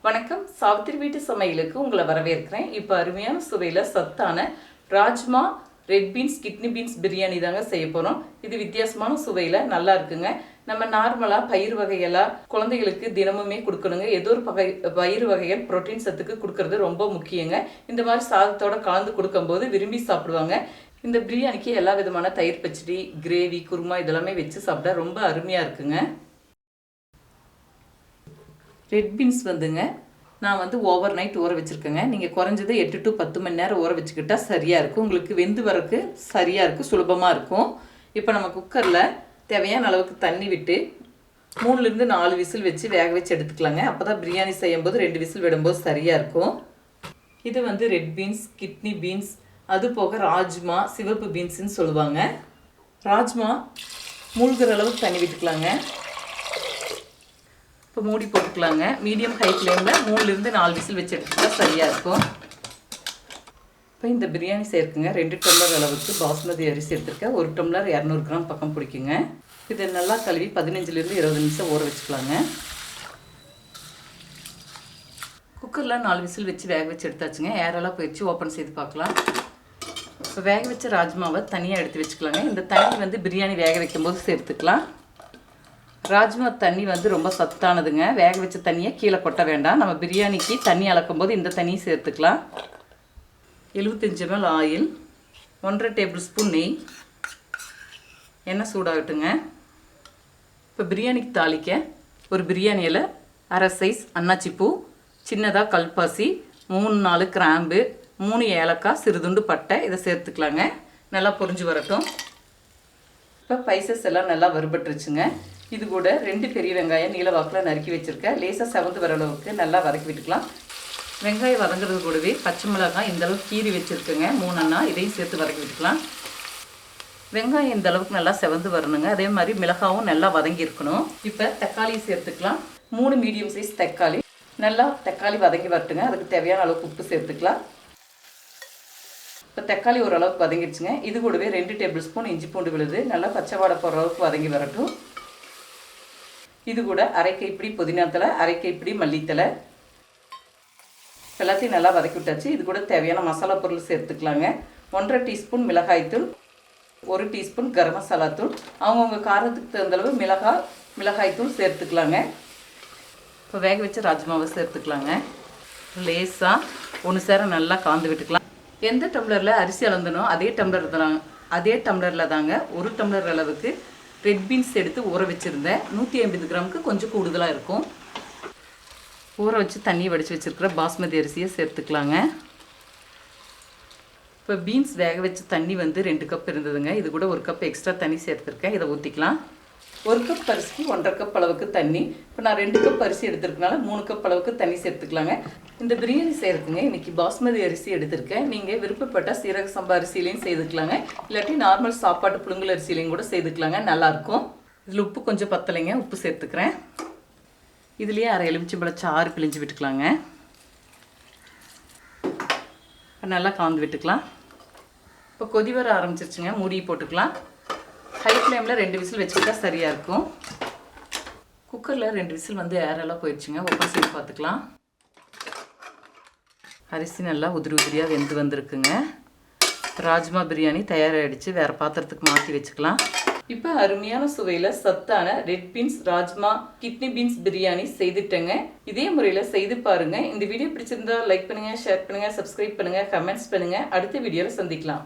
வணக்கம். சாவித்திரி வீட்டு சமையலுக்கு உங்களை வரவேற்கிறேன். இப்போ அருமையான சுவையில் சத்தான rajma red beans kidney beans biryani தாங்க செய்ய போகிறோம். இது வித்தியாசமான சுவையில் நல்லா இருக்குங்க. நம்ம நார்மலாக பயிர் வகையெல்லாம் குழந்தைகளுக்கு தினமுமே கொடுக்கணுங்க. ஏதோ ஒரு பயிர் வகைகள் புரோட்டீன் சத்துக்கு கொடுக்கறது ரொம்ப முக்கியங்க. இந்த மாதிரி சாதத்தோட கலந்து கொடுக்கும்போது விரும்பி சாப்பிடுவாங்க. இந்த பிரியாணிக்கு எல்லா விதமான தயிர் பச்சடி, கிரேவி, குருமா இதெல்லாமே வச்சு சாப்பிட்டா ரொம்ப அருமையாக இருக்குங்க. ரெட் பீன்ஸ் வந்துங்க நான் ஓவர் நைட் ஊற வச்சுருக்கேங்க. நீங்கள் குறைஞ்சது 8 to 10 மணி நேரம் ஊற வச்சுக்கிட்டால் சரியாக இருக்கும். உங்களுக்கு வெந்து வரக்கு சரியாக இருக்கும், சுலபமாக இருக்கும். இப்போ நம்ம குக்கரில் தேவையான அளவுக்கு தண்ணி விட்டு 3 to 4 விசில் வச்சு வேக வச்சு எடுத்துக்கலாங்க. அப்போ தான் பிரியாணி செய்யும்போது 2 விசில் விடும்போது சரியாக இருக்கும். இது ரெட் பீன்ஸ், கிட்னி பீன்ஸ், அது போக ராஜ்மா, சிவப்பு பீன்ஸுன்னு சொல்லுவாங்க. ராஜ்மா மூழ்கிற அளவுக்கு தண்ணி விட்டுக்கலாங்க. இப்போ மூடி போட்டுக்கலாங்க. மீடியம் ஹை ஃப்ளேமில் 3 to 4 விசில் வச்சு எடுத்துக்கிட்டா சரியாக இருக்கும். இப்போ இந்த பிரியாணி சேர்க்குங்க 2 டம்ளர் அளவுக்கு பாஸ்மதி அரிசி எடுத்துருக்கேன். 1 டம்ளர் 200 கிராம் பக்கம் பிடிக்குங்க. இதை நல்லா கழுவி 15 to 20 நிமிஷம் ஊற வச்சுக்கலாங்க. குக்கரில் 4 விசில் வச்சு வேக வச்சு எடுத்தாச்சுங்க. ஏரெல்லாம் போயிடுச்சு. ஓப்பன் செய்து பார்க்கலாம். இப்போ வேக வச்ச ராஜ்மாவை தனியாக எடுத்து வச்சுக்கலாங்க. இந்த தண்ணி பிரியாணி வேக வைக்கும்போது சேர்த்துக்கலாம். ராஜ்மா தண்ணி ரொம்ப சத்தானதுங்க. வேக வச்ச தண்ணியை கீழே கொட்ட வேண்டாம். நம்ம பிரியாணிக்கு தண்ணி அளக்கும் போது இந்த தண்ணியை சேர்த்துக்கலாம். 75 ml ஆயில், 1.5 டேபிள் ஸ்பூன் நெய், எண்ணெய் சூடாகட்டுங்க. இப்போ பிரியாணிக்கு தாளிக்க ஒரு பிரியாணி இலை, அரை சைஸ் அன்னாச்சிப்பூ, சின்னதாக கல்பாசி, 3-4 கிராம்பு, 3 ஏலக்காய், சிறுதுண்டு பட்டை இதை சேர்த்துக்கலாங்க. நல்லா பொரிஞ்சு வரட்டும். இப்போ ஸ்பைசஸ் எல்லாம் நல்லா வறுபட்டுருச்சுங்க. இது கூட 2 பெரிய வெங்காயம் நீல வாக்கில் நறுக்கி வச்சுருக்கேன். லேசாக செவந்து வர அளவுக்கு நல்லா வதக்கி விட்டுக்கலாம். வெங்காயம் வதங்குறது கூடவே பச்சை மிளகாய் இந்தளவுக்கு கீறி வச்சுருக்குங்க 3 அண்ணா, இதையும் சேர்த்து வதக்கி விட்டுக்கலாம். வெங்காயம் இந்த அளவுக்கு நல்லா செவந்து வரணுங்க. அதே மாதிரி மிளகாவும் நல்லா வதங்கி இருக்கணும். இப்போ தக்காளியை சேர்த்துக்கலாம். 3 மீடியம் சைஸ் தக்காளி. நல்லா தக்காளி வதங்கி வரட்டுங்க. அதுக்கு தேவையான அளவுக்கு உப்பு சேர்த்துக்கலாம். இப்போ தக்காளி ஓரளவுக்கு வதங்கிடுச்சுங்க. இது கூடவே 2 டேபிள் ஸ்பூன் இஞ்சி பூண்டு விழுது நல்லா பச்சை வாடை போகிற அளவுக்கு வதங்கி வரட்டும். இது கூட அரை கைப்பிடி புதினா தலை, அரை கைப்பிடி மல்லித்தலை எல்லாத்தையும் நல்லா வதக்கி விட்டாச்சு. இது கூட தேவையான மசாலா பொருள் சேர்த்துக்கலாங்க. 1.5 டீஸ்பூன் மிளகாய்த்தூள், 1 டீஸ்பூன் கரம் மசாலா தூள், அவங்கவுங்க காரத்துக்கு தகுந்தளவு மிளகாய்த்தூள் சேர்த்துக்கலாங்க. இப்போ வேக வச்ச ராஜ்மாவை சேர்த்துக்கலாங்க. லேசாக ஒன்று சேர நல்லா கலந்து விட்டுக்கலாம். எந்த டம்ளரில் அரிசி அளந்தனோ அதே டம்ளரில் தாங்க 1 டம்ளர் அளவுக்கு ரெட் பீன்ஸ் எடுத்து ஊற வச்சுருந்தேன். 150 கிராமுக்கு கொஞ்சம் கூடுதலாக இருக்கும். ஊற வச்சு தண்ணி வடித்து வச்சுருக்கிற பாஸ்மதி அரிசியை சேர்த்துக்கலாங்க. இப்போ பீன்ஸ் வேக வச்ச தண்ணி 2 கப் இருந்ததுங்க. இது கூட 1 கப் எக்ஸ்ட்ரா தண்ணி சேர்த்துருக்கேன். இதை ஊற்றிக்கலாம். 1 கப் அரிசிக்கு 1.5 கப் அளவுக்கு தண்ணி. இப்போ நான் 2 கப் அரிசி எடுத்துருக்கனால 3 கப் அளவுக்கு தண்ணி சேர்த்துக்கலாங்க. இந்த பிரியாணி செய்கிறதுங்க இன்றைக்கி பாஸ்மதி அரிசி எடுத்திருக்கேன். நீங்கள் விருப்பப்பட்டால் சீரக சம்பா அரிசியிலையும் செய்துக்கலாங்க. இல்லாட்டி நார்மல் சாப்பாட்டு புழுங்கல் அரிசியிலையும் கூட செய்துக்கலாங்க. நல்லாயிருக்கும். இதில் உப்பு கொஞ்சம் பத்தலைங்க, உப்பு சேர்த்துக்கிறேன். இதுலேயே அரை எலுமிச்சம்பழம் சாறு பிழிஞ்சு விட்டுக்கலாங்க. நல்லா கலந்து விட்டுக்கலாம். இப்போ கொதி வர ஆரம்பிச்சிருச்சுங்க. மூடி போட்டுக்கலாம். ஹை ஃப்ளேமில் 2 விசில் வச்சுக்கிட்டா சரியாக இருக்கும். குக்கரில் 2 விசில் ஏரெல்லாம் போயிடுச்சுங்க. ஓப்பன் செய்து பார்த்துக்கலாம். அரிசி நல்லா உதிரியாக வெந்து வந்திருக்குங்க. ராஜ்மா பிரியாணி தயாராகிடுச்சு. வேறு பாத்திரத்துக்கு மாற்றி வச்சுக்கலாம். இப்போ அருமையான சுவையில் சத்தான red beans rajma kidney beans biryani செய்துட்டேங்க. இதே முறையில் செய்து பாருங்கள். இந்த வீடியோ பிடிச்சிருந்தா லைக் பண்ணுங்கள், ஷேர் பண்ணுங்கள், சப்ஸ்கிரைப் பண்ணுங்கள், கமெண்ட்ஸ் பண்ணுங்கள். அடுத்த வீடியோவில் சந்திக்கலாம்.